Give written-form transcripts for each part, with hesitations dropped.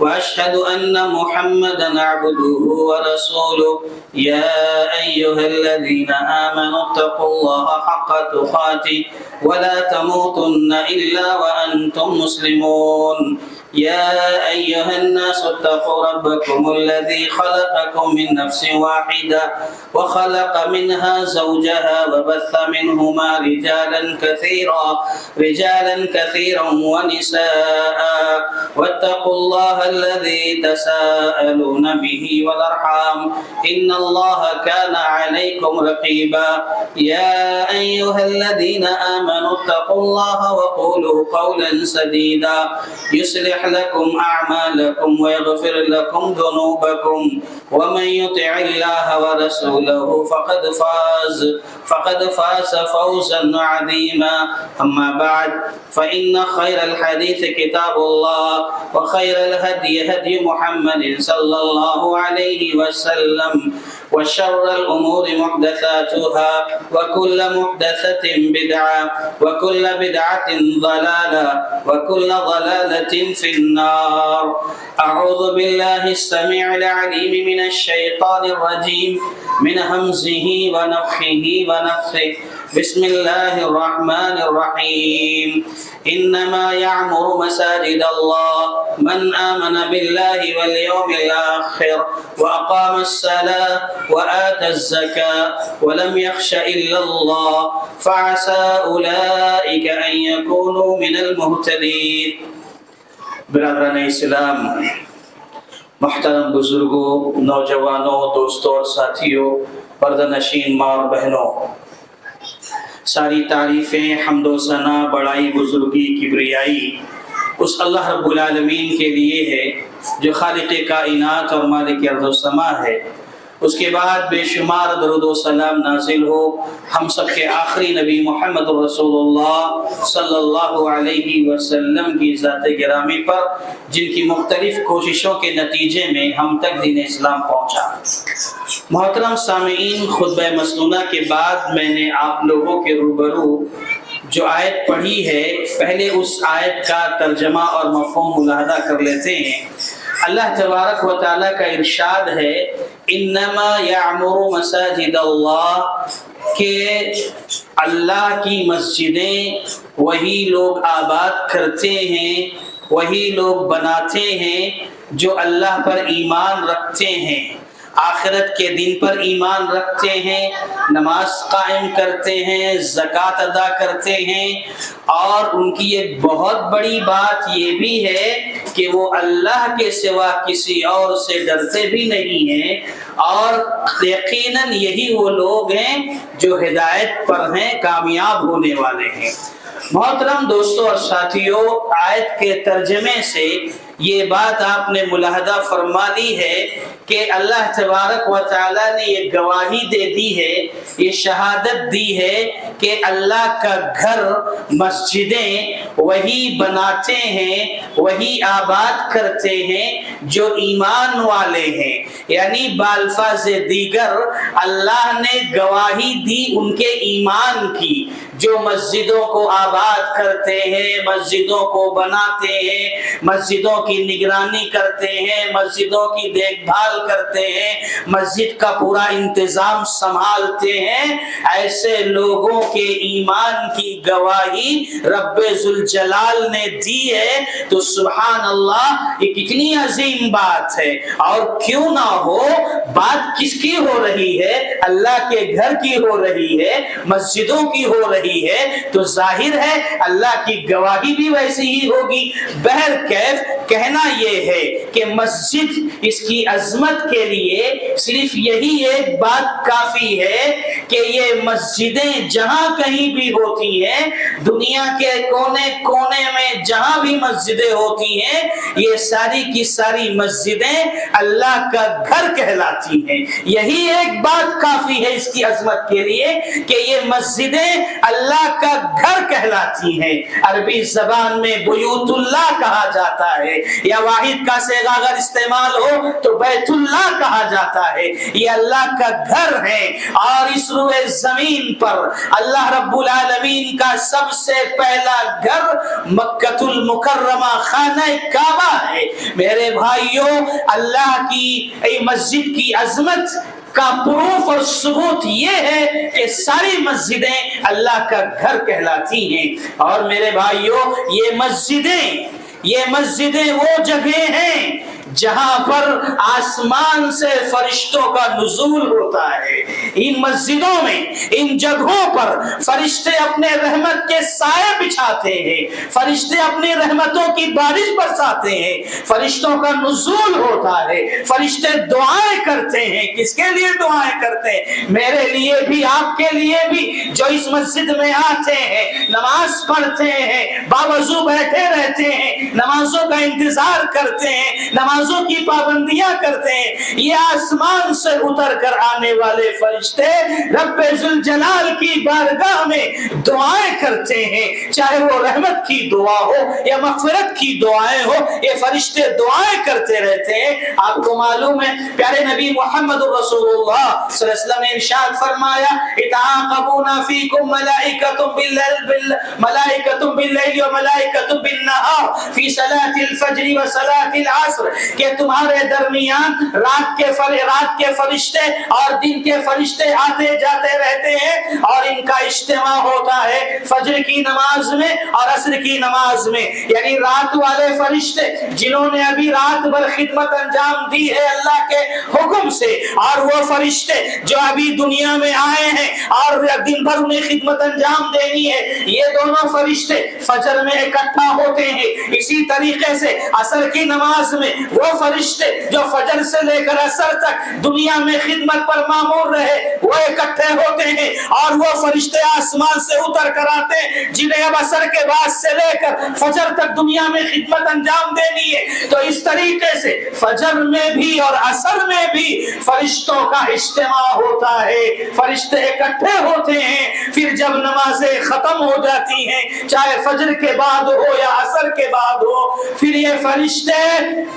وأشهد أن محمدا عبده ورسوله يا أيها الذين آمنوا اتقوا الله حق تقاته ولا تموتن إلا وأنتم مسلمون يا أيها الناس اتقوا ربكم الذي خلقكم من نفس واحدة وخلق منها زوجها وبث منهما رجالا كثيرا ونساء واتقوا الله الذي تساءلون به والأرحام إن الله كان عليكم رقيبا يا أيها الذين آمنوا اتقوا الله وقولوا قولا سديدا يصلح لكم أعمالكم ويغفر لكم ذنوبكم ومن يطع الله ورسوله فقد فاز فوزا عظيما أما بعد فإن خير الحديث كتاب الله وخير الهدي هدي محمد صلى الله عليه وسلم وشر الأمور محدثاتها وكل محدثة بدعة وكل بدعة ضلالة وكل ضلالة في النار. أعوذ بالله السميع العليم من الشيطان الرجيم من همزه ونفخه ونفثه. بسم الله الرحمن الرحيم. إنما يعمر مساجد الله من آمن بالله واليوم الآخر وأقام الصلاة وآتى الزكاة ولم يخش إلا الله فعسى أولئك أن يكونوا من المهتدين. برادران اسلام، محترم بزرگوں، نوجوانوں، دوستوں اور ساتھیوں، پردہ نشین ماں اور بہنوں، ساری تعریفیں، حمد و ثنا، بڑائی، بزرگی، کبریائی اس اللہ رب العالمین کے لیے ہے جو خالق کائنات اور مالک ارض و سما ہے۔ اس کے بعد بے شمار درود و سلام نازل ہو ہم سب کے آخری نبی محمد رسول اللہ صلی اللہ علیہ وسلم کی ذات گرامی پر، جن کی مختلف کوششوں کے نتیجے میں ہم تک دین اسلام پہنچا۔ محترم سامعین، خطبہ مسنونہ کے بعد میں نے آپ لوگوں کے روبرو جو آیت پڑھی ہے، پہلے اس آیت کا ترجمہ اور مفہوم ملاحظہ کر لیتے ہیں۔ اللہ تبارک و تعالیٰ کا ارشاد ہے انما یعمر مساجد اللہ، کہ اللہ کی مسجدیں وہی لوگ آباد کرتے ہیں، وہی لوگ بناتے ہیں جو اللہ پر ایمان رکھتے ہیں، آخرت کے دن پر ایمان رکھتے ہیں، نماز قائم کرتے ہیں، زکوٰۃ ادا کرتے ہیں، اور ان کی ایک بہت بڑی بات یہ بھی ہے کہ وہ اللہ کے سوا کسی اور سے ڈرتے بھی نہیں ہیں، اور یقیناً یہی وہ لوگ ہیں جو ہدایت پر ہیں، کامیاب ہونے والے ہیں۔ محترم دوستوں اور ساتھیوں، آیت کے ترجمے سے یہ بات آپ نے ملاحظہ فرما لی ہے کہ اللہ تبارک و تعالیٰ نے یہ گواہی دے دی ہے، یہ شہادت دی ہے کہ اللہ کا گھر، مسجدیں وہی بناتے ہیں، وہی آباد کرتے ہیں جو ایمان والے ہیں۔ یعنی بالفاظ دیگر اللہ نے گواہی دی ان کے ایمان کی، جو مسجدوں کو آباد کرتے ہیں، مسجدوں کو بناتے ہیں، مسجدوں کی نگرانی کرتے ہیں، مسجدوں کی دیکھ بھال کرتے ہیں، مسجد کا پورا انتظام سنبھالتے ہیں، ایسے لوگوں کے ایمان کی گواہی رب ذوالجلال نے دی ہے۔ تو سبحان اللہ، یہ کتنی عظیم بات ہے۔ اور کیوں نہ ہو، بات کس کی ہو رہی ہے؟ اللہ کے گھر کی ہو رہی ہے، مسجدوں کی ہو رہی رہی ہے تو ظاہر ہے اللہ کی گواہی بھی ویسی ہی ہوگی۔ بہرکیف کہنا یہ ہے کہ مسجد اس کی عظمت کے لیے صرف یہی ایک بات کافی ہے کہ یہ مسجدیں جہاں کہیں بھی ہوتی ہیں، دنیا کے کونے کونے میں جہاں بھی مسجدیں ہوتی ہیں، یہ ساری کی ساری مسجدیں اللہ کا گھر کہلاتی ہیں۔ یہی ایک بات کافی ہے اس کی عظمت کے لیے کہ یہ مسجدیں اللہ کا گھر کہلاتی ہیں۔ عربی زبان میں بیوت اللہ کہا جاتا ہے، یا واحد کا صیغہ اگر استعمال ہو تو بیت اللہ کہا جاتا ہے۔ یہ اللہ کا گھر ہے، اور اس روئے زمین پر اللہ رب العالمین کا سب سے پہلا گھر مکۃ المکرمہ خانہ کعبہ ہے۔ میرے بھائیوں، اللہ کی مسجد کی عظمت کا پروف اور ثبوت یہ ہے کہ ساری مسجدیں اللہ کا گھر کہلاتی ہیں۔ اور میرے بھائیوں، یہ مسجدیں وہ جگہ ہیں جہاں پر آسمان سے فرشتوں کا نزول ہوتا ہے۔ ان مسجدوں میں، ان جگہوں پر فرشتے اپنے رحمت کے سائے بچھاتے ہیں، فرشتے اپنی رحمتوں کی بارش برساتے ہیں، فرشتوں کا نزول ہوتا ہے، فرشتے دعائیں کرتے ہیں۔ کس کے لیے دعائیں کرتے ہیں؟ میرے لیے بھی، آپ کے لیے بھی، جو اس مسجد میں آتے ہیں، نماز پڑھتے ہیں، باوضو بیٹھے رہتے ہیں، نمازوں کا انتظار کرتے ہیں، نمازوں کی پابندیاں کرتے ہیں۔ یہ آسمان سے اتر کر آنے والے فرشتے رب ذوالجلال کی بارگاہ میں دعائیں کرتے ہیں، چاہے وہ رحمت کی دعا ہو یا مغفرت کی دعائیں ہو، یہ فرشتے دعائیں کرتے رہتے ہیں۔ آپ کو معلوم ہے پیارے نبی محمد رسول اللہ صلی اللہ علیہ وسلم نے ارشاد فرمایا، اتعاقبون فیکم ملائکۃ باللیل وملائکۃ بالنہار فی صلاۃ الفجر وصلاۃ العصر، کہ تمہارے درمیان رات کے فرشتے اور دن کے فرشتے آتے جاتے رہتے ہیں، اور ان کا اجتماع ہوتا ہے فجر کی نماز میں اور عصر کی نماز میں۔ یعنی رات والے فرشتے جنہوں نے ابھی رات بھر خدمت انجام دی ہے اللہ کے حکم سے، اور وہ فرشتے جو ابھی دنیا میں آئے ہیں اور دن بھر انہیں خدمت انجام دینی ہے، یہ دونوں فرشتے فجر میں اکٹھا ہوتے ہیں۔ اسی طریقے سے عصر کی نماز میں وہ فرشتے جو فجر سے لے کر عصر تک دنیا میں خدمت پر مامور رہے، وہ اکٹھے ہوتے ہیں، اور وہ فرشتے آسمان سے اتر کر آتے ہیں جنہیں اب عصر کے بعد سے لے کر فجر تک دنیا میں خدمت انجام دینی ہے۔ تو اس طریقے سے فجر میں بھی اور عصر میں بھی فرشتوں کا اجتماع ہوتا ہے، فرشتے اکٹھے ہوتے ہیں۔ پھر جب نمازیں ختم ہو جاتی ہیں، چاہے فجر کے بعد ہو یا عصر کے بعد ہو، پھر یہ فرشتے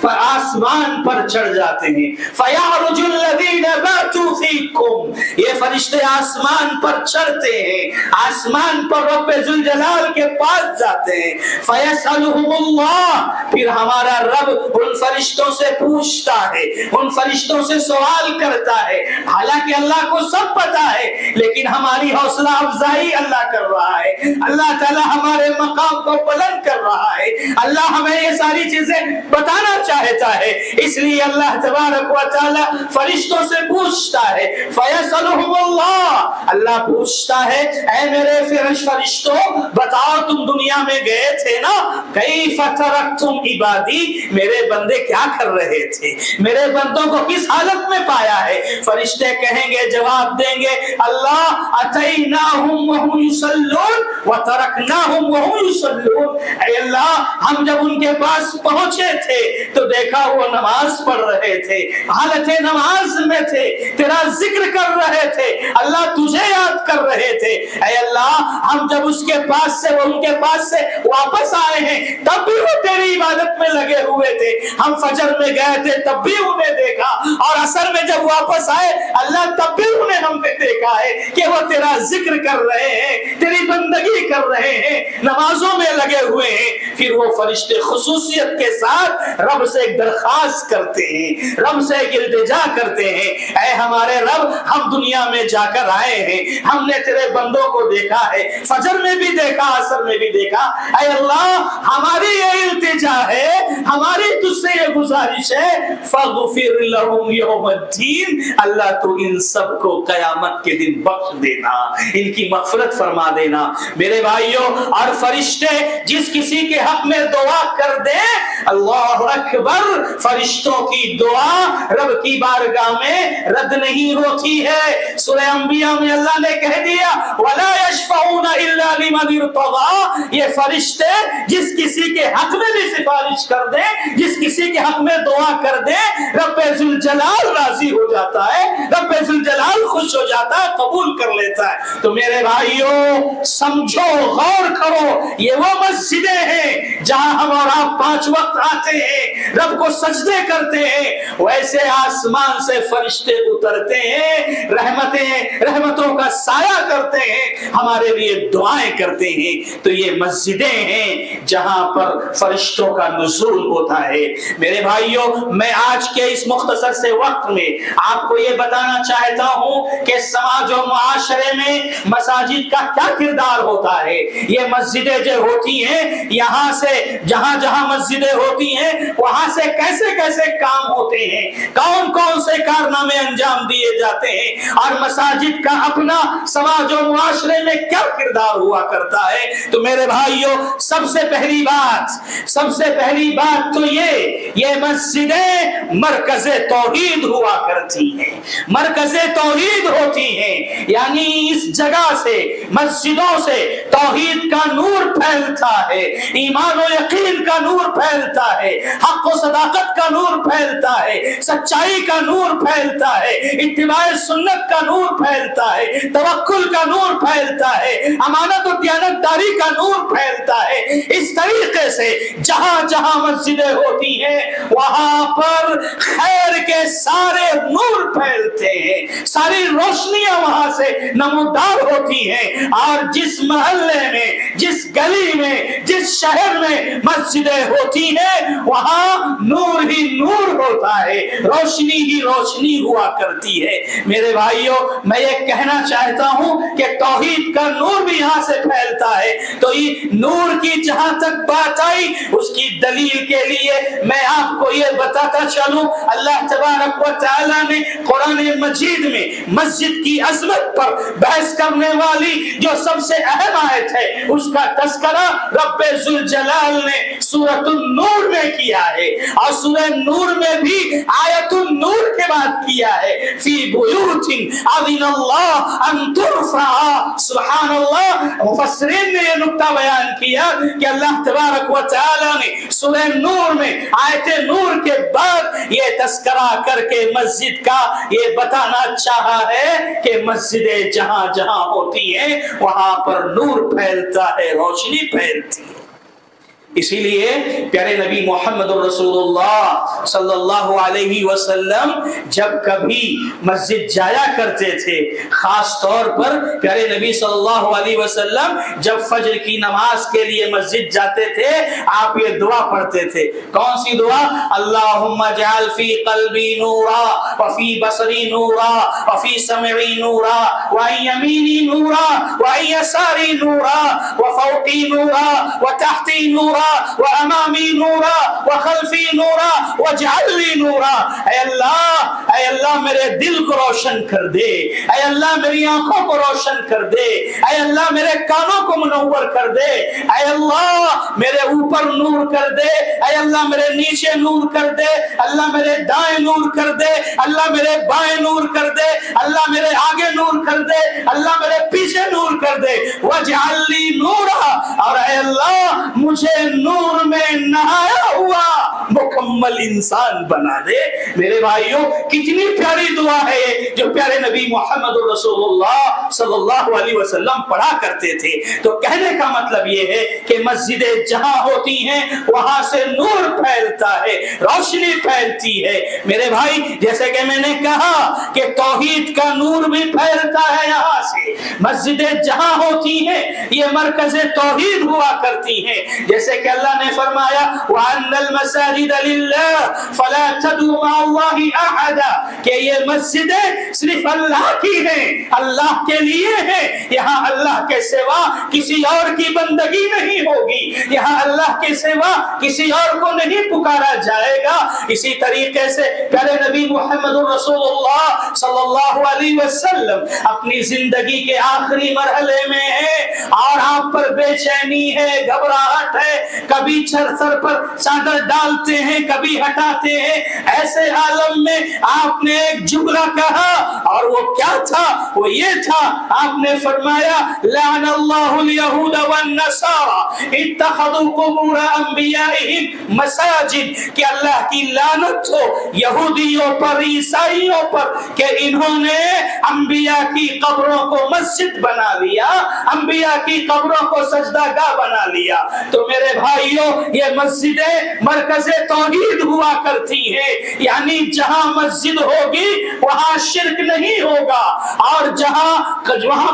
آسمان پر چڑھ جاتے ہیں۔ فَيَعْرُجُ الَّذِينَ بَاتُوا فِيكُمْ، یہ فرشتے آسمان پر چڑھتے ہیں، آسمان پر رب ذوالجلال کے پاس جاتے ہیں۔ فَيَسْأَلُهُمُ اللَّهُ، پھر ہمارا رب ان فرشتوں سے پوچھتا ہے، ان فرشتوں سے سوال کرتا ہے۔ حالانکہ اللہ کو سب پتا ہے، لیکن ہماری حوصلہ افزائی اللہ کر رہا ہے، اللہ تعالیٰ ہمارے مقام کو بلند کر رہا ہے، اللہ ہمیں یہ ساری چیزیں بتانا چاہتا ہے، اس لیے اللہ تبارک و تعالی فرشتوں سے پوچھتا ہے۔ فَيَسْأَلُهُمُ اللَّهُ، اللہ پوچھتا ہے، اے میرے فرشتوں بتاؤ تم دنیا میں گئے تھے نا، کیف ترکتم عبادی، میرے بندے کیا کر رہے تھے، میرے بندوں کو کس حالت میں پایا ہے؟ فرشتے کہیں گے، جواب دیں گے، اللہ اتیناہم وہم یصلون وترکناہم وہم یصلون، اے اللہ ہم جب ان کے پاس پہنچے تھے تو دیکھا وہ نماز پڑھ رہے تھے، حالت نماز میں تھے، تیرا ذکر کر رہے تھے، اللہ تجھے یاد کر رہے تھے۔ اے اللہ ہم جب اس کے پاس سے، وہ ان کے پاس سے واپس آئے ہیں تب بھی وہ تیری عبادت میں لگے ہوئے تھے، ہم فجر میں گئے تھے تب بھی انہیں دیکھا، اور عصر میں جب واپس آئے اللہ تب بھی انہیں ہم نے دیکھا ہے کہ وہ تیرا ذکر کر رہے ہیں، تیری بندگی کر رہے ہیں، نمازوں میں لگے ہوئے ہیں۔ پھر وہ فرشتے خصوصیت کے ساتھ رب سے ایک درخواست کرتے ہیں، رب سے ایک التجا کرتے ہیں، اے ہمارے رب ہم دنیا میں جا کر آئے ہیں، ہم نے تیرے بندوں کو دیکھا ہے، فجر میں بھی دیکھا، عصر میں بھی دیکھا، اے اللہ ہماری یہ التجا ہے، ہماری تجھ سے یہ گزارش ہے، فاغفر لهم یوم الدین، اللہ تو ان سب کو قیامت کے کے دن بخش دینا، ان کی مغفرت فرما دینا میرے بھائیوں۔ اور فرشتے جس کسی کے حق میں دعا کر دیں، اللہ اکبر، فرشتوں کی دعا رب کی بارگاہ میں رد نہیں ہوتی ہے۔ سورہ انبیاء میں اللہ نے کہہ دیا وَلَا يَشْفَعُونَ إِلَّا لِمَنِ ارْتَضَىٰ، یہ فرشتے جس کسی کے حق میں بھی سفارش کر دیں، جس کسی کے حق میں دعا کر دیں، رب ذوالجلال راضی ہو جاتا ہے، رب ذوالجلال خوش ہو جاتا ہے، قبول کر لیتا ہے۔ تو میرے بھائیوں سمجھو، غور کرو، یہ وہ مسجدیں ہیں جہاں ہم اور آپ 5 وقت آتے ہیں، رب کو سجدے کرتے ہیں، ویسے آسمان سے فرشتے اترتے ہیں، رحمتوں کا سایہ کرتے ہیں، ہمارے لیے دعائیں کرتے ہیں۔ تو یہ مسجدیں ہیں جہاں پر فرشتوں کا نزول ہوتا ہے۔ میرے بھائیوں میں آج کے اس مختصر سے وقت میں آپ کو یہ بتانا چاہتا ہوں کہ سماج و معاشرے میں مساجد کا کیا کردار ہوتا ہے۔ یہ مسجدیں جو ہوتی ہیں، یہاں سے جہاں جہاں مسجدیں ہوتی ہیں وہاں سے کیسے کیسے کام ہوتے ہیں، کون کون سے کارنامے انجام دیے جاتے ہیں، اور مساجد کا اپنا سماج و معاشرے میں کیا کردار ہوا کرتا ہے۔ تو میرے بھائیوں سب سے پہلی بات تو یہ مسجدیں مرکز توحید ہوا کرتی ہیں، مرکز توحید ہوتی ہیں، یعنی اس جگہ سے، مسجدوں سے توحید کا نور پھیلتا ہے، ایمان و یقین کا نور پھیلتا ہے، حق و صداقت کا نور پھیلتا ہے، سچائی کا نور پھیلتا ہے، اتباع سنت کا نور پھیلتا ہے، توکل کا نور پھیلتا ہے، امانت و دیانتداری کا نور پھیلتا ہے۔ اس طریقے سے جہاں جہاں مسجدیں ہوتی ہیں وہاں پر خیر کے سارے نور پھیلتے ہیں، ساری روشنیاں وہاں سے نمودار ہوتی ہیں، اور جس محلے میں، جس گلی میں، جس شہر میں مسجدیں ہوتی ہیں وہاں نور ہی نور ہوتا ہے، روشنی ہی روشنی ہوا کرتی ہے۔ میرے بھائیوں میں یہ کہنا چاہتا ہوں کہ توحید کا نور بھی یہاں سے پھیلتا ہے۔ تو یہ نور کی جہاں تک بات آئی، اس کی دلیل کے لیے میں آپ کو یہ بتاتا چلوں، اللہ تبارک و تعالی نے قرآن مجید میں مسجد کی عظمت پر بحث کرنے والی جو سب سے اہم آیت ہے اس کا تذکرہ رب ذوالجلال نے سورۃ النور میں کیا ہے، اور سورہ نور میں بھی آیت النور کے بعد کیا ہے، فی بیوت اذن اللہ ان ترفع۔ سبحان اللہ، مفسرین نے یہ نقطہ بیان کیا کہ اللہ تبارک و تعالی نے سورہ نور میں آیت نور کے بعد یہ تذکرہ کر کے مسجد کا یہ بتانا چاہا ہے کہ مسجدیں جہاں جہاں ہوتی ہیں وہاں پر نور پھیلتا ہے، روشنی پھیلتی ہے۔ اسی لیے پیارے نبی محمد رسول اللہ صلی اللہ علیہ وسلم جب کبھی مسجد جایا کرتے تھے، خاص طور پر پیارے نبی صلی اللہ علیہ وسلم جب فجر کی نماز کے لیے مسجد جاتے تھے آپ یہ دعا پڑھتے تھے۔ کون سی دعا؟ اللہم اجعل فی قلبی نورا وفی بصری نورا وفی سمعی نورا وعن یمینی نورا وعن یساری نورا وفوقی نورا وتحتی نورا وامامی نورا وخلفی نورا واجعل لی نورا۔ اے اللہ میرے دل کو روشن کر دے، اے اللہ میری آنکھوں کو روشن کر دے، اے اللہ میرے کانوں کو منور کر دے، اے اللہ میرے اوپر نور کر دے، اے اللہ میرے نیچے نور کر دے، اللہ میرے دائیں نور کر دے، اللہ میرے بائیں نور کر دے، اللہ میرے آگے نور کر دے، اللہ میرے پیچھے نور کر دے، واجعل لی نورا، اور اے اللہ مجھے نور میں نہایا ہوا مکمل انسان بنا دے۔ میرے بھائیوں کتنی پیاری دعا ہے جو پیارے نبی محمد رسول اللہ صلی اللہ علیہ وسلم پڑھا کرتے تھے۔ تو کہنے کا مطلب یہ ہے کہ مسجدیں جہاں ہوتی ہیں وہاں سے نور پھیلتا ہے، روشنی پھیلتی ہے۔ میرے بھائی جیسے کہ میں نے کہا کہ توحید کا نور بھی پھیلتا ہے یہاں سے، مسجدیں جہاں ہوتی ہیں یہ مرکز توحید ہوا کرتی ہیں، جیسے کہ اللہ نے فرمایا وَأَنَّ الْمَسَاجِدَ لِلَّهِ فَلَا تَدْعُوا مَعَ اللَّهِ أَحَدًا، کہ یہ مسجدیں صرف اللہ کی ہیں، اللہ کے لیے ہیں، یہاں اللہ کے سوا کسی اور کی بندگی نہیں ہوگی، یہاں اللہ کے سوا کسی اور کو نہیں پکارا جائے گا۔ اسی طریقے سے پیارے نبی محمد رسول اللہ صلی اللہ علیہ وسلم اپنی زندگی کے آخری مرحلے میں ہیں اور آپ پر بے چینی ہے، گھبراہٹ ہے، کبھی سر پر چادر ڈالتے ہیں کبھی ہٹاتے ہیں، ایسے عالم میں آپ نے ایک جملہ کہا اور وہ کیا تھا؟ وہ یہ تھا، آپ نے فرمایا لعن اللہ الیہود والنصارى اتخذوا قبور انبیائہم مساجد، کہ اللہ کی لعنت ہو یہودیوں پر، عیسائیوں پر، کہ انہوں نے انبیاء کی قبروں کو مسجد بنا لیا، انبیاء کی قبروں کو سجدہ گاہ بنا لیا۔ تو میرے بھائیوں یہ مسجدیں مرکز توحید ہوا کرتی ہیں، یعنی جہاں مسجد ہوگی وہاں شرک نہیں ہوگا، اور جہاں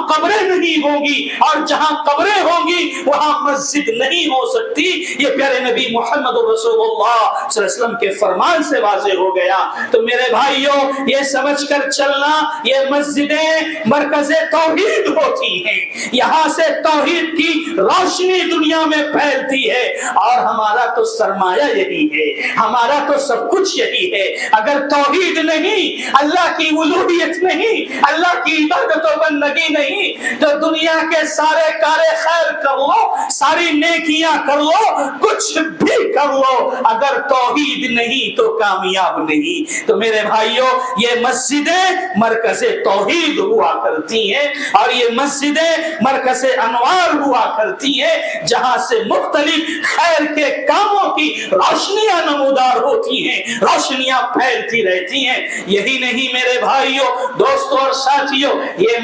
قبریں نہیں ہوں گی اور جہاں قبریں ہوں گی وہاں مسجد نہیں ہو سکتی۔ یہ پیارے نبی محمد رسول اللہ صلی اللہ علیہ وسلم کے فرمان سے واضح ہو گیا۔ تو میرے بھائیوں یہ سمجھ کر چلنا یہ مسجدیں مرکز توحید ہوتی ہیں، یہاں سے توحید کی روشنی دنیا میں پھیلتی ہے، اور ہمارا تو سرمایہ یہی ہے، ہمارا تو سب کچھ یہی ہے۔ اگر توحید نہیں، اللہ کی الوہیت نہیں، اللہ کی عبادت و بندگی نہیں، تو دنیا کے سارے کار خیر کر لو، ساری نیکیاں کر لو، کچھ بھی کر لو، اگر توحید نہیں تو کامیاب نہیں۔ تو میرے بھائیوں یہ مسجدیں مرکز توحید ہوا کرتی ہیں، اور یہ مسجدیں مرکز انوار ہوا کرتی ہیں، جہاں سے مختلف خیر کے کاموں کی روشنیاں نمودار ہوتی ہیں، روشنیاں پھیلتی رہتی ہیں۔ یہی نہیں میرے بھائیوں، دوستوں اور ساتھیوں، یہ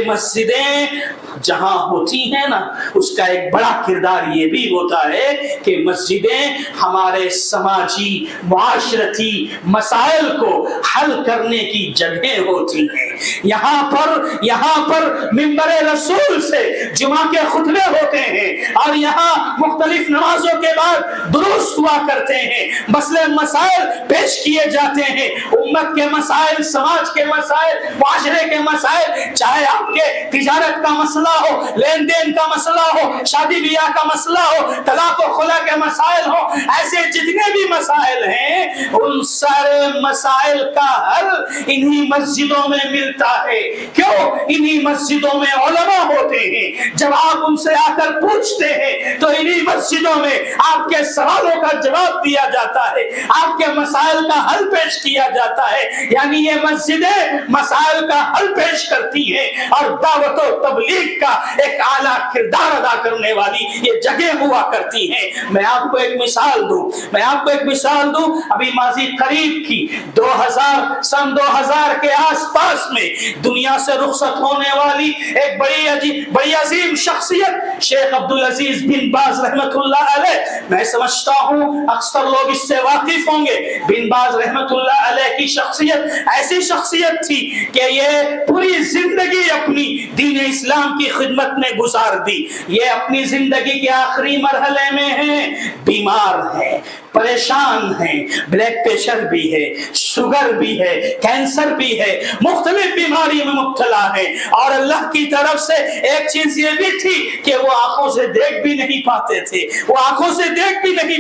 مسجدیں جہاں ہوتی ہیں نا، اس کا ایک بڑا کردار یہ بھی ہوتا ہے کہ مسجدیں ہمارے سماجی معاشرتی مسائل کو حل کرنے کی جگہیں ہوتی ہیں۔ یہاں پر منبر رسول سے جمعہ کے خطبے ہوتے ہیں، اور یہاں مختلف نمازوں کے بعد دروس ہوا کرتے ہیں، مسئلے مسائل پیش کیے جاتے ہیں، امت کے مسائل، سماج کے مسائل، معاشرے کے مسائل، چاہے آپ کے تجارت کا مسئلہ ہو، لین دین کا مسئلہ ہو، شادی بیاہ کا مسئلہ ہو، طلاق و خلا کے مسائل ہو، ایسے جتنے بھی مسائل ہیں ان سارے مسائل کا حل انہی مسجدوں میں ملتا ہے۔ کیوں؟ انہی مسجدوں میں علماء ہوتے ہیں، جب آپ ان سے آ کر پوچھتے ہیں تو انہی مسجدوں میں آپ کے سوالوں کا جواب دیا جاتا ہے، آپ کے مسائل کا حل پیش کیا جاتا ہے۔ یعنی یہ مسجدیں مسائل کا حل پیش کرتی ہیں اور دعوت و تبلیغ کا ایک اعلیٰ کردار ادا کرنے والی یہ جگہ ہوا کرتی ہیں۔ میں آپ کو ایک مثال دوں، ابھی ماضی قریب کی سن 2000 کے آس پاس میں دنیا سے رخصت ہونے والی ایک بڑی عظیم شخصیت شیخ عبدالعزیز بن باز رحمت اللہ علیہ، میں سمجھتا ہوں اکثر لوگ اس سے واقف ہوں گے۔ بن باز رحمت اللہ علیہ کی شخصیت ایسی شخصیت تھی کہ یہ پوری زندگی اپنی دین اسلام کی خدمت میں گزار دی۔ یہ اپنی زندگی کے آخری مرحلے میں ہیں، بیمار ہیں، پریشان ہیں، بلڈ پریشر بھی ہے، شوگر بھی ہے، کینسر بھی ہے، مختلف بیماری میں مبتلا ہے، اور اللہ کی طرف سے ایک چیز یہ بھی تھی کہ وہ آنکھوں سے دیکھ بھی نہیں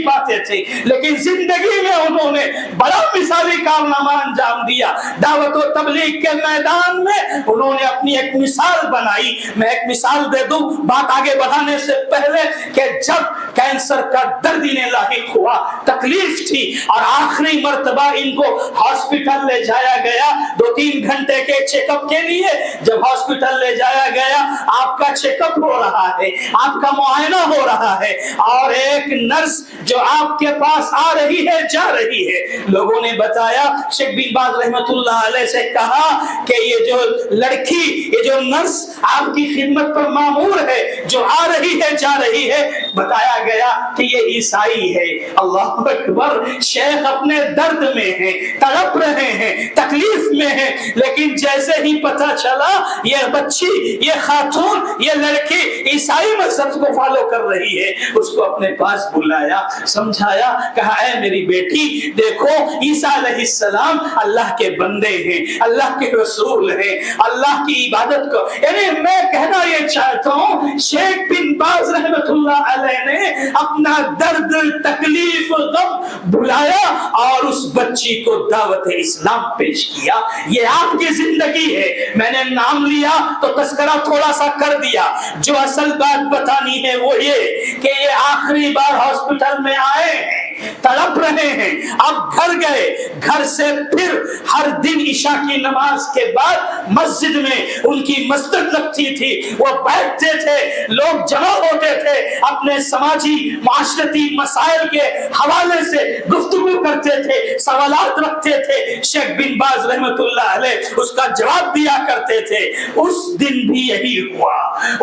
پاتے تھے، لیکن زندگی میں انہوں نے بڑا مثالی کارنامہ انجام دیا۔ دعوت و تبلیغ کے میدان میں انہوں نے اپنی ایک مثال بنائی۔ میں ایک مثال دے دوں بات آگے بڑھانے سے پہلے، کہ جب کینسر کا درد انہیں لاحق ہوا، تکلیف تھی، اور آخری مرتبہ ان کو ہاسپٹل لے جایا گیا 2-3 گھنٹے کے چیک اپ کے لیے۔ جب ہاسپٹل لے جایا گیا، آپ کا چیک اپ ہو رہا ہے، آپ کا معائنہ ہو رہا ہے، اور ایک نرس جو آپ کے پاس آ رہی ہے جا رہی ہے، لوگوں نے بتایا، شیخ بن باز رحمت اللہ علیہ سے کہا کہ یہ جو لڑکی، یہ جو نرس آپ کی خدمت پر مامور ہے، جو آ رہی ہے جا رہی ہے، بتایا گیا کہ یہ عیسائی ہے. اللہ اکبر. شیخ اپنے درد میں ہیں, تڑپ رہے ہیں, تکلیف میں ہیں, لیکن جیسے ہی پتہ چلا یہ بچی, یہ خاتون, یہ لڑکی عیسائی مذہب کو فالو کر رہی ہے, اس کو اپنے پاس بلایا, سمجھایا, کہا اے میری بیٹی دیکھو عیسیٰ علیہ السلام اللہ کے بندے ہیں, اللہ کے رسول ہیں, اللہ کی عبادت کو. یعنی میں کہنا یہ چاہتا ہوں شیخ بن باز رحمت اللہ علیہ نے اپنا درد, تکلیف, غم بلایا اور اس بچی کو دعوت اسلام پیش کیا. یہ آپ کی زندگی ہے. میں نے نام لیا تو تذکرہ تھوڑا سا کر دیا, جو اصل بات بتانی ہے وہ یہ کہ یہ آخری بار ہاسپٹل میں آئے ہیں, تڑپ رہے ہیں, اب گھر گئے, گھر سے پھر ہر دن عشاء کی نماز کے بعد مسجد میں ان کی مسجد لگتی تھی, وہ بیٹھتے تھے, لوگ جمع ہوتے تھے, اپنے سماجی معاشرتی مسائل کے حوالے سے گفتگو کرتے تھے, سوالات رکھتے تھے. شیخ بن باز رحمت اللہ علیہ اس کا جواب دیا کرتے تھے. اس دن بھی یہی ہوا,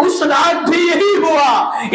اس رات بھی یہی ہوا.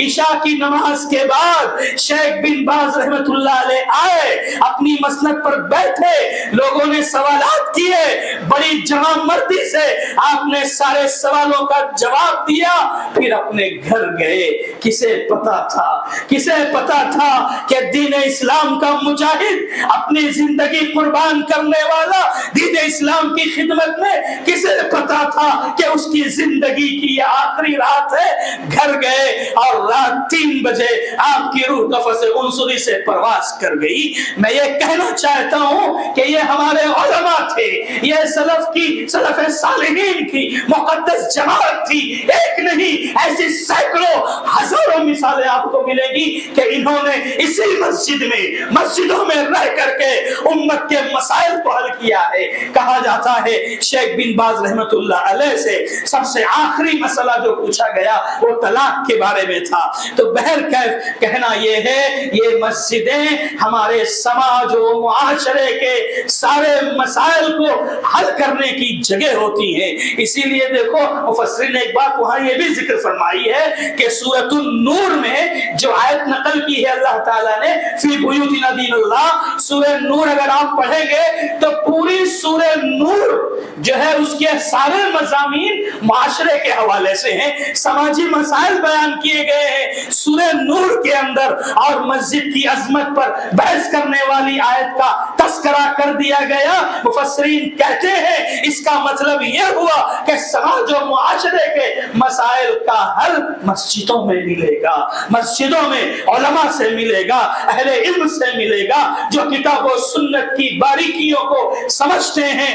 عشاء کی نماز کے بعد شیخ بن باز رحمت اللہ علیہ آئے, اپنی مسند پر بیٹھے, لوگوں نے سوالات کیے, بڑی جمع مردی سے آپ نے سارے سوالوں کا جواب دیا, پھر اپنے گھر گئے. کسے پتا تھا کہ دین اسلام کا مجاہد, اپنی زندگی قربان کرنے والا دین اسلام کی خدمت میں, کسے پتا تھا کہ اس کی زندگی کی یہ آخری رات ہے. گھر گئے اور رات 3 بجے آپ کی روح قفس عنصری سے پرواز کر گئی. میں یہ کہنا چاہتا ہوں کہ یہ ہمارے علماء تھے, یہ سلف صالحین کی مقدس جماعت تھی. ایک نہیں, ایسی سینکڑوں ہزاروں مثالیں آپ کو ملے گی کہ انہوں نے اسی مسجدوں میں رہ کر کے امت کے مسائل کو حل کیا ہے. کہا جاتا ہے شیخ بن باز رحمت اللہ علیہ سے سب سے آخری مسئلہ جو پوچھا گیا وہ طلاق کے بارے میں تھا. تو بہرکیف کہنا یہ ہے, یہ مسجدیں ہمارے سماج و معاشرے کے سارے مسائل کو حل کرنے کی جگہ ہوتی ہیں. اسی لیے دیکھو مفسرین نے ایک بات وہاں یہ بھی ذکر فرمائی ہے کہ سورۃ النور میں جو آیت نقل کی ہے اللہ تعالیٰ نے, فی بیوتنا دین اللہ, سورہ نور اگر آپ پڑھیں گے تو پوری سورہ نور جو ہے اس کے سارے مضامین معاشرے کے حوالے سے ہیں, سماجی مسائل بیان کیے گئے ہیں سورہ نور کے اندر, اور مسجد کی عظمت پر بحث کرنے والی آیت کا تذکرہ کر دیا گیا. مفسرین کہتے ہیں اس کا مطلب یہ ہوا کہ سماج و معاشرے کے مسائل کا حل مسجدوں میں ملے گا, مسجدوں میں علماء سے ملے گا, اہل علم سے ملے گا, جو کتاب و سنت کی باریکیوں کو سمجھتے ہیں.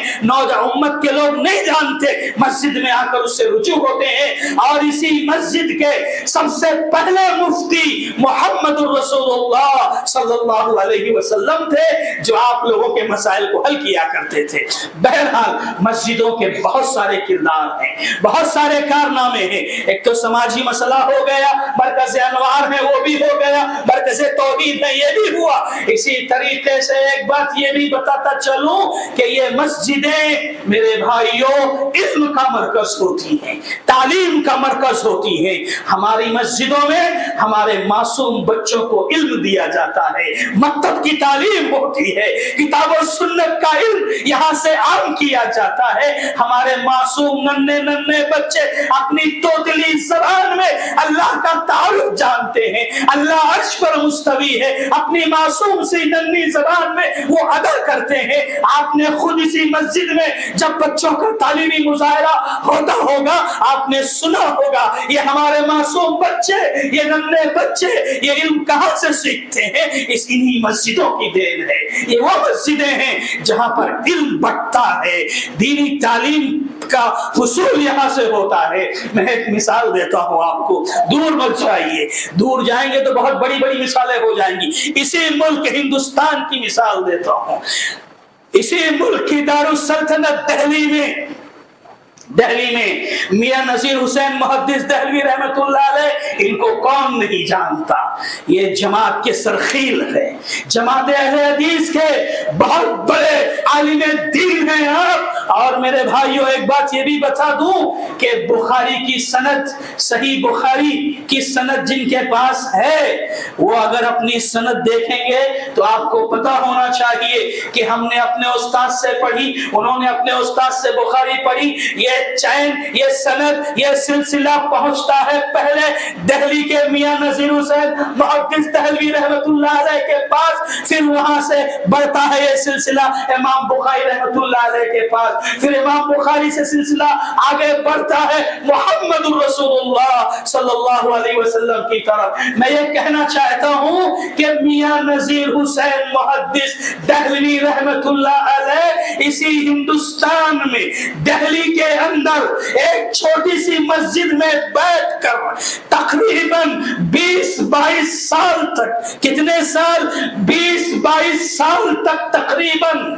امت کے لوگ نہیں جانتے, مسجد میں آ کر اس سے رجوع ہوتے ہیں. اور اسی مسجد کے سب سے پہلے مفتی محمد الرسول اللہ صلی اللہ علیہ وسلم تھے, جو آپ لوگوں کے مسائل کو حل کیا کرتے تھے. بہرحال مسجدوں کے بہت سارے کردار ہیں, بہت سارے کارنامے ہیں. ایک تو سماجی مسئلہ ہو گیا, مرکز انوار ہے وہ بھی ہو گیا, مرکز توحید ہے یہ بھی ہوا. اسی طریقے سے ایک بات یہ بھی بتاتا چلوں کہ یہ مسجدیں میرے بھائیوں علم کا مرکز ہوتی ہیں, تعلیم کا مرکز ہوتی ہیں. ہماری مسجدوں میں ہمارے معصوم بچوں کو علم دیا جاتا ہے, مکتب کی تعلیم ہوتی ہے, کتاب و سنت کا علم یہاں سے عام کیا جاتا ہے. ہمارے معصوم ننھے بچے اپنی توتلی زبان میں اللہ کا تعارف جانتے ہیں, اللہ عرش پر مستوی ہے, اپنی معصوم سی ننھی زبان میں وہ ادا کرتے ہیں. آپ نے خود اسی مسجد میں جب بچوں کا تعلیمی مظاہرہ ہوتا ہوگا آپ نے سنا ہوگا, یہ ہمارے معصوم بچے, یہ ننھے بچے یہ علم کہاں سے سیکھتے ہیں, اس انہی مسجدوں کی دین ہے. یہ وہ مسجدیں ہیں جہاں پر علم بڑھتا ہے, دینی تعلیم کا حصول یہاں سے ہوتا ہے. میں ایک مثال دیتا ہوں آپ کو, دور مت جائیے, دور جائیں گے تو بہت بڑی بڑی مثالیں ہو جائیں گی. اسی ملک ہندوستان کی مثال دیتا ہوں. اسی ملک کی دارالسلطنت دہلی میں میاں نذیر حسین محدث دہلوی رحمت اللہ علیہ, ان کو کون نہیں جانتا, یہ جماعت کے سرخیل ہے, جماعت اہل حدیث کے بہت بڑے عالم دین ہیں آپ, اور میرے بھائیوں ایک بات یہ بھی بتا دوں کہ بخاری کی سند، صحیح بخاری کی سند جن کے پاس ہے وہ اگر اپنی سند دیکھیں گے تو آپ کو پتا ہونا چاہیے کہ ہم نے اپنے استاد سے پڑھی، انہوں نے اپنے استاد سے بخاری پڑھی، یہ چین، یہ سند، یہ سلسلہ پہنچتا ہے پہلے دہلی کے میاں نذیر حسین محدث دہلوی رحمت اللہ علیہ کے پاس، پھر وہاں سے بڑھتا ہے یہ سلسلہ امام بخاری رحمت اللہ علیہ کے پاس، پھر امام بخاری سے سلسلہ آگے بڑھتا ہے محمد رسول اللہ صلی اللہ علیہ وسلم کی طرف۔ میں یہ کہنا چاہتا ہوں کہ میاں نذیر حسین محدث دہلوی رحمت اللہ علیہ اسی ہندوستان میں دہلی کے اندر ایک چھوٹی سی مسجد میں بیٹھ کر تقریباً 20-22 سال تک، کتنے سال؟ 20-22 سال تک تقریباً،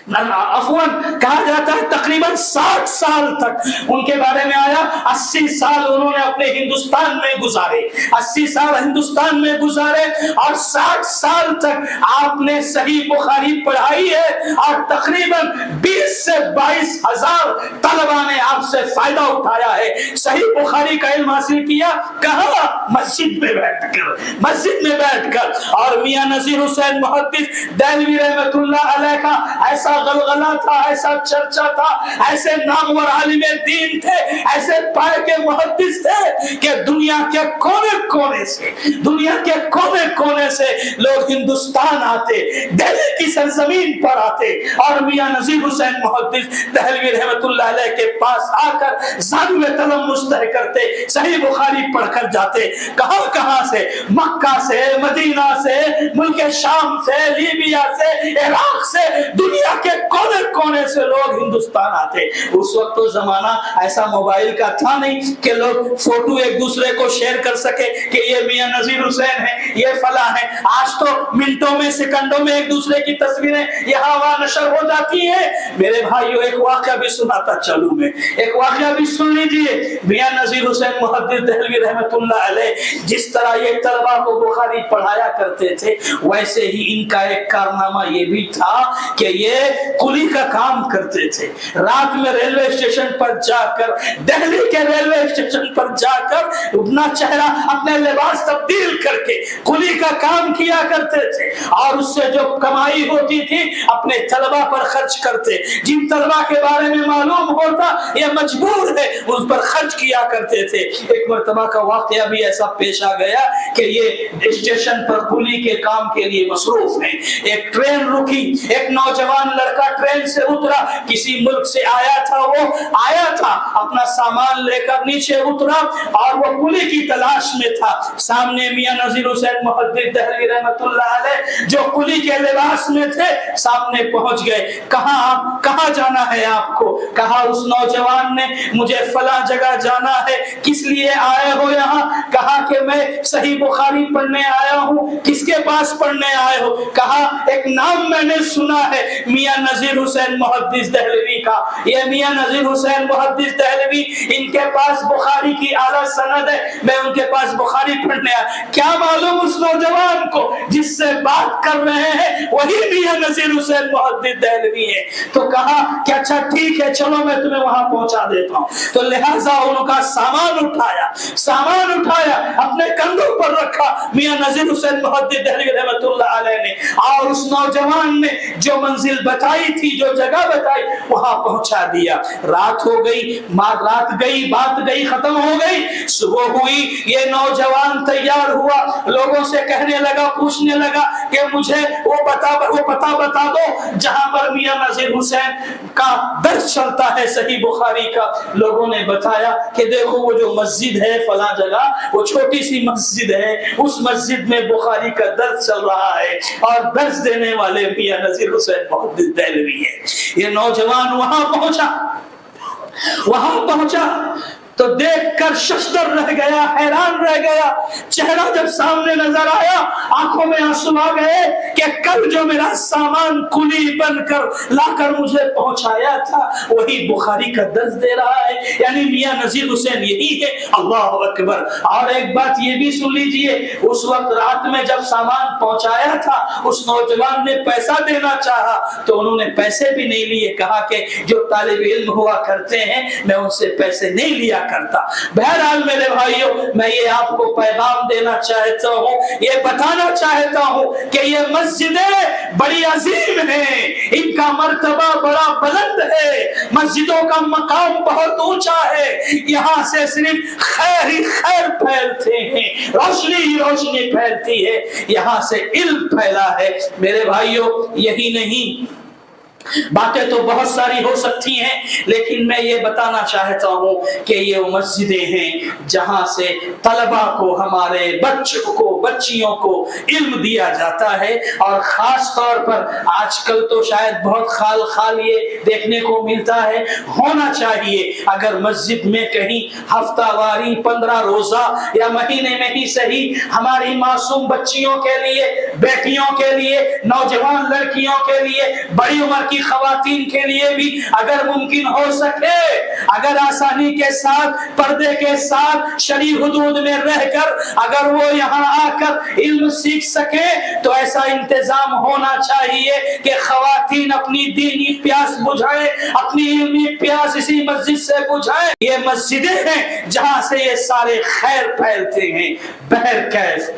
عفواً کہا جاتا ہے تقریباً 60 سال تک، ان کے بارے میں آیا 80 سال انہوں نے اپنے ہندوستان میں گزارے، 80 سال ہندوستان میں گزارے اور 60 سال تک آپ نے صحیح بخاری پڑھائی ہے اور تقریباً 20 سے 22 ہزار طلبہ نے آپ سے فائدہ اٹھایا ہے، صحیح بخاری کا علم حاصل کیا کہاں؟ مسجد میں بیٹھ کر، مسجد میں بیٹھ کر۔ اور میاں نذیر حسین محدث دہلوی رحمت اللہ علیہ کا ایسا غلغلہ تھا، ایسا چرچا تھا، ایسے نامور عالم دین تھے، ایسے پائے کے محدث تھے کہ دنیا کے کونے کونے سے، دنیا کے کونے کونے سے لوگ ہندوستان آتے، دہلی کی سرزمین پر آتے اور میاں نذیر حسین محدث دہلوی رحمت اللہ علیہ کے پاس آ کر زانو تلمس طے کرتے، صحیح بخاری پڑھ کر جاتے۔ کہاں کہاں سے؟ مکہ سے، مدینہ سے، ملک شام سے، لیبیا سے، عراق سے، دنیا کے کونے کونے سے لوگ ہندوستان آتے۔ اس وقت تو زمانہ ایسا موبائل کا تھا نہیں کہ لوگ فوٹو ایک دوسرے کو شیئر کر سکے کہ یہ میاں نذیر حسین ہے، یہ فلاں ہے۔ آج تو منٹوں میں، سیکنڈوں میں ایک دوسرے کی تصویریں یہاں وہاں نشر ہو جاتی ہیں۔ میرے بھائیو ایک واقعہ بھی سناتا چلوں میں، ایک واقعہ بھی سن لیجئے۔ میاں نذیر حسین محدث دہلوی رحمت اللہ علیہ جس طرح یہ طلبہ کو بخاری پڑھایا کرتے تھے، ویسے ہی ان کا ایک کارنامہ یہ بھی تھا کہ یہ کلی کا کام کرتے تھے۔ رات میں ریلوے اسٹیشن پر جا کر، دہلی کے ریلوے اسٹیشن پر جا کر اپنا چہرہ، اپنے لباس تبدیل کر کے کلی کا کام کیا کرتے تھے اور اس سے جو کمائی ہوتی تھی اپنے طلبہ پر خرچ کرتے۔ جن طلبہ کے بارے میں معلوم ہوتا یہ مجبور ہے اس پر خرچ کیا کرتے تھے۔ ایک مرتبہ کا واقعہ بھی ایسا پیش آ گیا کہ یہ اسٹیشن پر کلی کے کام کے لیے مصروف ہیں۔ ایک ٹرین رکی، ایک نوجوان لڑکا ٹرین سے اترا، کسی ملک سے آیا تھا، وہ آیا تھا اپنا سامان لے کر نیچے اترا اور وہ کلی کی تلاش میں تھا۔ سامنے میاں نذیر حسین محدث دہلوی رحمت اللہ علیہ جو کلی کے لباس میں تھے سامنے پہنچ گئے۔ کہاں جانا ہے آپ کو؟ کہا اس نوجوان نے مجھے فلاں جگہ جانا ہے۔ کس لیے آئے ہو یہاں؟ کہا کہ میں صحیح بخاری پڑھنے آیا ہوں۔ کس کے پاس پڑھنے آئے ہو؟ کہا ایک نام میں نے سنا ہے میاں نذیر حسین محدث دہلوی کا۔ یہ میاں نذیر حسین محدث دہلوی، ان کے پاس بخاری کی اعلیٰ سند ہے، میں ان کے پاس بخاری پڑھنے آیا۔ کیا معلوم اس نوجوان کو جس سے بات کر رہے ہیں وہی میاں نذیر حسین محدث دہلوی ہے۔ تو کہا کہ اچھا ٹھیک ہے چلو میں تمہیں وہاں پہنچا دیتا ہوں۔ تو لہٰذا ان کا سامان اٹھایا اپنے کندھوں پر رکھا میاں نذیر حسین محدث دہلوی رحمت اللہ علیہ نے، اور اس نوجوان نے جو منزل بتائی تھی، جو جگہ بتائی، وہاں پہنچا دیا۔ رات ہو گئی، بات گئی، ختم ہو گئی۔ صبح ہوئی، یہ نوجوان تیار ہوا، لوگوں سے کہنے لگا، پوچھنے لگا کہ مجھے وہ پتہ بتا دو جہاں پر میاں نذیر حسین کا درس چلتا ہے صحیح بخاری کا۔ لوگوں نے بتایا کہ دیکھو وہ جو مسجد ہے فلاں جگہ، وہ چھوٹی سی مسجد ہے، اس مسجد میں بخاری کا درس چل رہا ہے اور درس دینے والے میاں نذیر حسین محدث دہلوی ہے۔ یہ نوجوان وہاں پہنچا، تو دیکھ کر ششدر رہ گیا، حیران رہ گیا۔ چہرہ جب سامنے نظر آیا آنکھوں میں آنسو آ گئے کہ کل جو میرا سامان کلی بن کر لا کر مجھے پہنچایا تھا وہی بخاری کا درس دے رہا ہے، یعنی میاں نذیر حسین یہی ہے۔ اللہ اکبر۔ اور ایک بات یہ بھی سن لیجئے، اس وقت رات میں جب سامان پہنچایا تھا اس نوجوان نے پیسہ دینا چاہا تو انہوں نے پیسے بھی نہیں لیے، کہا کہ جو طالب علم ہوا کرتے ہیں میں ان سے پیسے نہیں لیا کرتا۔ بہرحال میرے بھائیوں، میں یہ آپ کو پیغام دینا چاہتا ہوں، یہ بتانا چاہتا ہوں کہ یہ مسجدیں بڑی عظیم ہیں، ان کا مرتبہ بڑا بلند ہے، مسجدوں کا مقام بہت اونچا ہے، یہاں سے صرف خیر ہی خیر پھیلتے ہیں، روشنی ہی روشنی پھیلتی ہے، یہاں سے علم پھیلا ہے۔ میرے بھائیوں، یہی نہیں، باتیں تو بہت ساری ہو سکتی ہیں، لیکن میں یہ بتانا چاہتا ہوں کہ یہ وہ مسجدیں ہیں جہاں سے طلبہ کو، ہمارے بچوں کو، بچیوں کو علم دیا جاتا ہے۔ اور خاص طور پر آج کل تو شاید بہت خال خال یہ دیکھنے کو ملتا ہے، ہونا چاہیے اگر مسجد میں کہیں ہفتہ واری 15 روزہ یا مہینے میں ہی صحیح ہماری معصوم بچیوں کے لیے، بیٹیوں کے لیے، نوجوان لڑکیوں کے لیے، بڑی عمر کی خواتین کے لیے بھی اگر ممکن ہو سکے، اگر آسانی کے ساتھ، پردے کے ساتھ، شرعی حدود میں رہ کر اگر وہ یہاں آ کر علم سیکھ سکے تو ایسا انتظام ہونا چاہیے کہ خواتین اپنی دینی پیاس بجھائیں، اپنی علمی پیاس اسی مسجد سے بجھائیں۔ یہ مسجدیں ہیں جہاں سے یہ سارے خیر پھیلتے ہیں۔ بہرکیف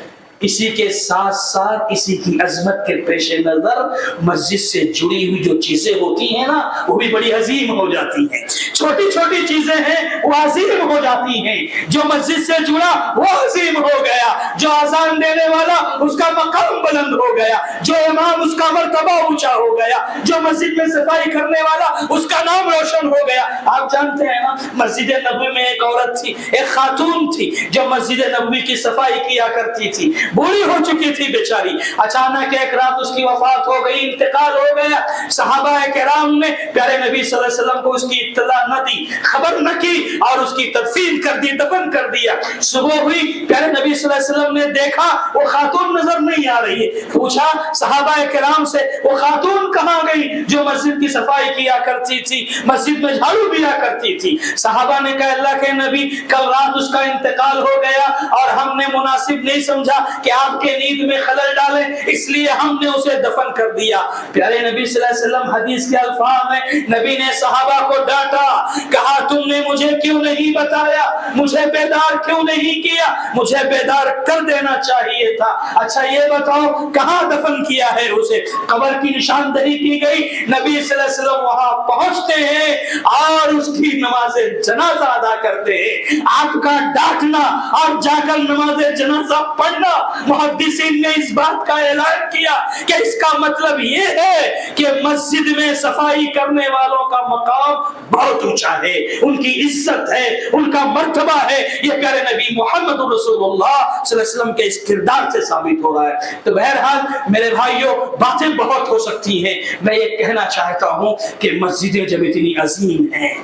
اسی کے ساتھ ساتھ اسی کی عظمت کے پیش نظر مسجد سے جڑی ہوئی جو چیزیں ہوتی ہیں نا وہ بھی بڑی عظیم ہو جاتی ہیں۔ چھوٹی چھوٹی چیزیں ہیں وہ عظیم ہو جاتی ہیں، جو مسجد سے جڑا وہ عظیم ہو گیا، جو اذان دینے والا اس کا مقام بلند ہو گیا، جو امام اس کا مرتبہ اونچا ہو گیا، جو مسجد میں صفائی کرنے والا اس کا نام روشن ہو گیا۔ آپ جانتے ہیں نا، مسجد نبوی میں ایک عورت تھی، ایک خاتون تھی جو مسجد نبوی کی صفائی کیا کرتی تھی، بوڑھی ہو چکی تھی بیچاری، اچانک ایک رات اس کی وفات ہو گئی، انتقال ہو گیا۔ صحابہ کرام نے پیارے نبی صلی اللہ علیہ وسلم کو اس کی اطلاع نہ دی، خبر نہ کی اور اس کی تدفین کر دی، دفن کر دیا۔ صبح ہوئی، پیارے نبی صلی اللہ علیہ وسلم نے دیکھا وہ خاتون نظر نہیں آ رہی ہے، پوچھا صحابہ کرام سے وہ خاتون کہاں گئی جو مسجد کی صفائی کیا کرتی تھی، مسجد میں جھاڑو دیا کرتی تھی؟ صحابہ نے کہا اللہ کے نبی کل رات اس کا انتقال ہو گیا اور ہم نے مناسب نہیں سمجھا کہ آپ کے نیند میں خلل ڈالیں، اس لیے ہم نے اسے دفن کر دیا۔ پیارے نبی صلی اللہ علیہ وسلم حدیث کے الفاظ میں نبی نے صحابہ کو ڈانٹا، کہا تم نے مجھے کیوں نہیں بتایا، مجھے بیدار کیوں نہیں کیا، مجھے بیدار کر دینا چاہیے تھا۔ اچھا یہ بتاؤ کہاں دفن کیا ہے اسے؟ قبر کی نشاندہی کی گئی، نبی صلی اللہ علیہ وسلم وہاں پہنچتے ہیں اور اس کی نماز جنازہ ادا کرتے ہیں۔ آپ کا ڈانٹنا اور جا کر نماز جنازہ پڑھنا، محدثین نے اس بات کا اعلان کیا کہ اس کا مطلب یہ ہے کہ مسجد میں صفائی کرنے والوں کا مقام بہت اونچا ہے، ان کی عزت ہے، ان کا مرتبہ ہے۔ یہ پیارے نبی محمد رسول اللہ صلی اللہ علیہ وسلم کے اس کردار سے ثابت ہو رہا ہے۔ تو بہرحال میرے بھائیوں، باتیں بہت ہو سکتی ہیں، میں یہ کہنا چاہتا ہوں کہ مسجدیں جب اتنی عظیم ہیں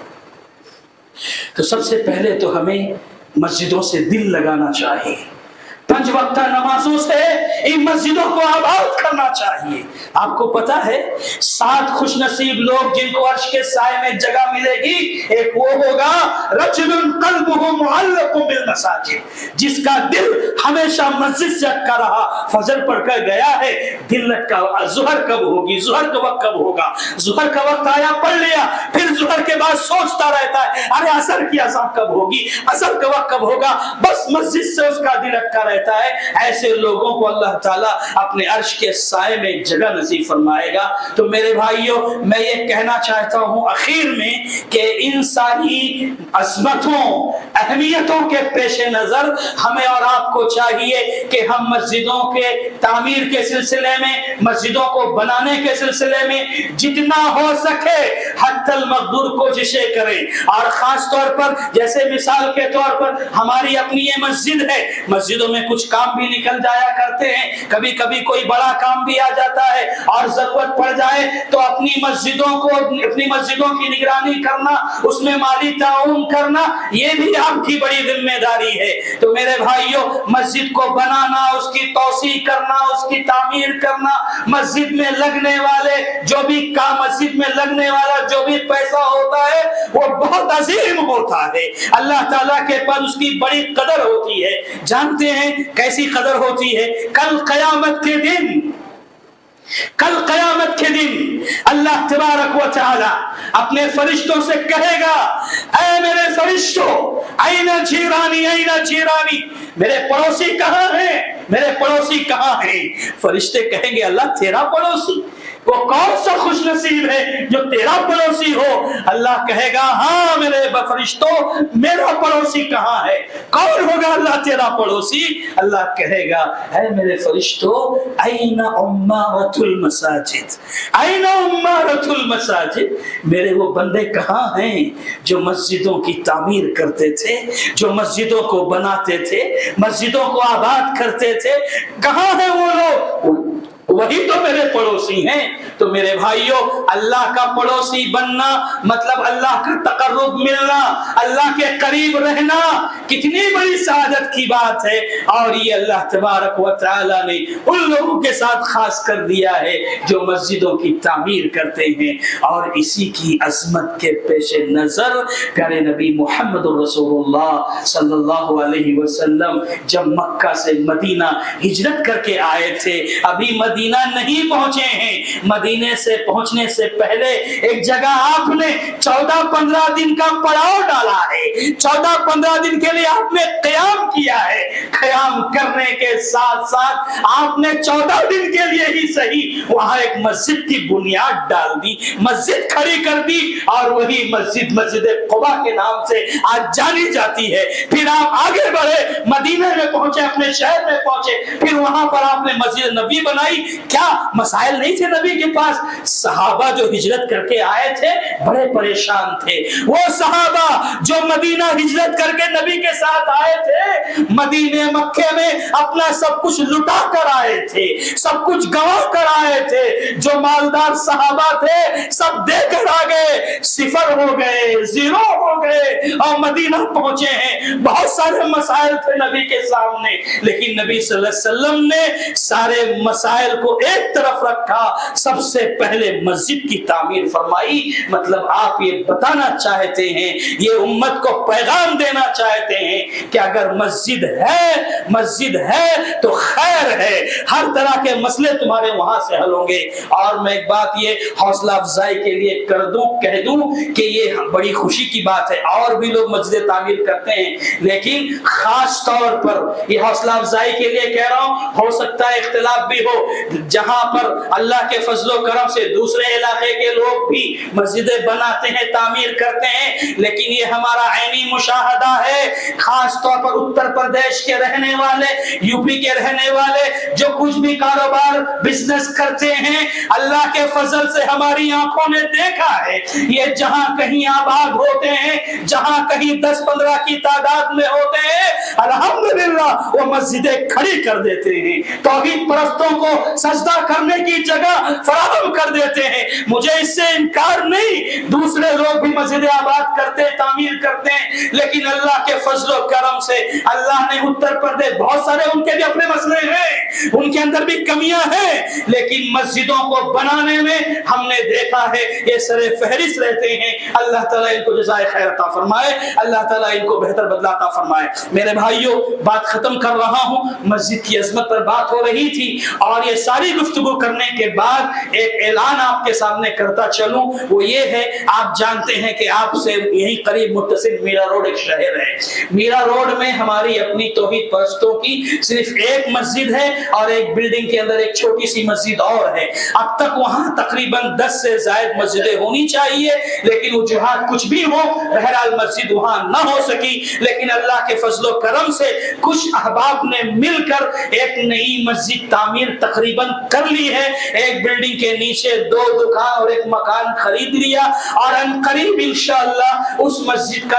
تو سب سے پہلے تو ہمیں مسجدوں سے دل لگانا چاہیے، 5 وقتہ نمازوں سے ان مسجدوں کو آباد کرنا چاہیے۔ آپ کو پتا ہے 7 خوش نصیب لوگ جن کو عرش کے سائے میں جگہ ملے گی، ایک وہ ہوگا رجل قلبہ معلق بالمساجد، جس کا دل ہمیشہ مسجد سے اٹکا رہا، فجر پڑھ کر گیا ہے، دل لٹکا، ظہر کب ہوگی، ظہر کا وقت کب ہوگا، ظہر کا وقت آیا پڑھ لیا، پھر ظہر کے بعد سوچتا رہتا ہے ارے عصر کی اذان کب ہوگی، عصر کا وقت کب ہوگا، بس مسجد سے اس کا دل اٹکا رہتا ہے۔ ایسے لوگوں کو اللہ تعالیٰ اپنے عرش کے سائے میں جگہ نصیب فرمائے گا۔ تو میرے بھائیوں، میں یہ کہنا چاہتا ہوں آخر میں کہ ان ساری عظمتوں، اہمیتوں کے پیش نظر ہمیں اور آپ کو چاہیے کہ ہم مسجدوں کے تعمیر کے سلسلے میں، مسجدوں کو بنانے کے سلسلے میں جتنا ہو سکے حتی المقدور کوششیں کریں۔ اور خاص طور پر جیسے مثال کے طور پر ہماری اپنی یہ مسجد ہے، مسجدوں میں کچھ کام بھی نکل جایا کرتے ہیں, کبھی کبھی کوئی بڑا کام بھی آ جاتا ہے اور ضرورت پڑ جائے تو اپنی مسجدوں کی نگرانی کرنا, اس میں مالی تعاون کرنا, یہ بھی آپ کی بڑی ذمہ داری ہے. تو میرے بھائیوں, مسجد کو بنانا, اس کی توسیع کرنا, اس کی تعمیر کرنا, مسجد میں لگنے والے مسجد میں لگنے والا جو بھی پیسہ ہوتا ہے وہ بہت عظیم ہوتا ہے. اللہ تعالیٰ کے پاس اس کی بڑی قدر ہوتی ہے. جانتے ہیں کیسی قدر ہوتی ہے؟ کل قیامت کے دن اللہ تبارک و تعالی اپنے فرشتوں سے کہے گا, اے میرے فرشتوں, این جیرانی, میرے پڑوسی کہاں ہیں؟ فرشتے کہیں گے, اللہ تیرا پڑوسی, وہ کون سا خوش نصیب ہے جو تیرا پڑوسی ہو؟ اللہ کہے گا, ہاں میرے فرشتوں, میرا پڑوسی کہاں ہے؟ کون ہوگا اللہ تیرا پڑوسی؟ اللہ کہے گا, اے میرے فرشتوں, این عمارۃ المساجد, میرے وہ بندے کہاں ہیں جو مسجدوں کی تعمیر کرتے تھے, جو مسجدوں کو بناتے تھے, مسجدوں کو آباد کرتے تھے, کہاں ہیں وہ لوگ؟ وہی تو میرے پڑوسی ہیں. تو میرے بھائیوں, اللہ کا پڑوسی بننا مطلب اللہ کا تقرب ملنا, اللہ کے قریب رہنا کتنی بڑی سعادت کی بات ہے. اور یہ اللہ تبارک و تعالی نے ان لوگوں کے ساتھ خاص کر دیا ہے جو مسجدوں کی تعمیر کرتے ہیں. اور اسی کی عظمت کے پیش نظر پیارے نبی محمد رسول اللہ صلی اللہ علیہ وسلم جب مکہ سے مدینہ ہجرت کر کے آئے تھے, ابھی مدینہ نہیں پہنچے ہیں, مدینے سے پہنچنے سے پہلے ایک جگہ آپ نے 14-15 دن کا پڑاؤ ڈالا ہے. 14-15 دن کے لیے آپ نے قیام کیا ہے. قیام کرنے کے ساتھ ساتھ آپ نے 14 دن کے لیے ہی صحیح وہاں ایک مسجد کی بنیاد ڈال دی, مسجد کھڑی کر دی, اور وہی مسجد قباء کے نام سے آج جانی جاتی ہے. پھر آپ آگے بڑھے, مدینے میں پہنچے, اپنے شہر میں پہنچے, پھر وہاں پر آپ نے مسجد نبی بنائی. کیا مسائل نہیں تھے نبی کے پاس؟ صحابہ جو ہجرت کر کے آئے تھے بڑے پریشان تھے. وہ صحابہ جو مدینہ ہجرت کر کے نبی کے ساتھ آئے تھے, مدینے مکے میں اپنا سب کچھ لٹا کر آئے تھے, سب کچھ گنوا کر آئے تھے. جو مالدار صحابہ تھے سب دے کر آ گئے, صفر ہو گئے, زیرو ہو گئے, اور مدینہ پہنچے ہیں. بہت سارے مسائل تھے نبی کے سامنے, لیکن نبی صلی اللہ علیہ وسلم نے سارے مسائل کو ایک طرف رکھا, سب سے پہلے مسجد کی تعمیر فرمائی. مطلب آپ یہ بتانا چاہتے ہیں, یہ امت کو پیغام دینا چاہتے ہیں کہ اگر مسجد ہے تو خیر ہے, ہر طرح کے مسئلے تمہارے وہاں سے حل ہوں گے. اور میں ایک بات یہ حوصلہ افزائی کے لیے کہہ دوں کہ یہ بڑی خوشی کی بات ہے, اور بھی لوگ مسجد تعمیر کرتے ہیں, لیکن خاص طور پر یہ حوصلہ افزائی کے لیے کہہ رہا ہوں, ہو سکتا ہے اختلاف بھی ہو, جہاں پر اللہ کے فضل و کرم سے دوسرے علاقے کے لوگ بھی مسجدیں بناتے ہیں, تعمیر کرتے ہیں, لیکن یہ ہمارا عینی مشاہدہ ہے. خاص طور پر اتر پردیش کے رہنے والے, یو پی کے رہنے والے جو کچھ بھی کاروبار بزنس کرتے ہیں, اللہ کے فضل سے ہماری آنکھوں نے دیکھا ہے, یہ جہاں کہیں آباد ہوتے ہیں, جہاں کہیں 10-15 کی تعداد میں ہوتے ہیں, الحمدللہ وہ مسجدیں کھڑی کر دیتے ہیں, توحید پرستوں کو سجدہ کرنے کی جگہ فراہم کر دیتے ہیں. مجھے اس سے انکار نہیں, دوسرے لوگ بھی مسجد آباد کرتے, تعمیر کرتے ہیں, لیکن اللہ کے فضل و کرم سے اللہ نے اتر پردیش, بہت سارے ان کے بھی اپنے مسئلے ہیں, ان کے اندر بھی کمیاں ہیں, لیکن مسجدوں کو بنانے میں ہم نے دیکھا ہے یہ سرے فہرست رہتے ہیں. اللہ تعالیٰ ان کو جزائے خیر عطا فرمائے, اللہ تعالیٰ ان کو بہتر بدلہ عطا فرمائے. میرے بھائیوں, بات ختم کر رہا ہوں. مسجد کی عظمت پر بات ہو رہی تھی, اور یہ ساری گفتگو کرنے کے بعد ایک اعلان آپ کے سامنے کرتا چلوں, وہ یہ ہے, آپ جانتے ہیں کہ آپ سے یہی قریب متصل میرا روڈ ایک شہر ہے. میرا روڈ میں ہماری اپنی توحید پرستوں کی صرف ایک مسجد ہے, اور ایک بلڈنگ کے اندر ایک چھوٹی سی مسجد اور ہے. اب تک وہاں تقریباً 10 سے زائد مسجدیں ہونی چاہیے, لیکن وجوہات کچھ بھی ہو, بہرحال مسجد وہاں نہ ہو سکی. لیکن اللہ کے فضل و کرم سے کچھ احباب نے مل کر ایک نئی مسجد تعمیر تقریباً کر لی ہے. ایک بلڈنگ کے نیچے 2 دکان اور ایک مکان خرید لیا, اور ان قریب انشاءاللہ اس مسجد کا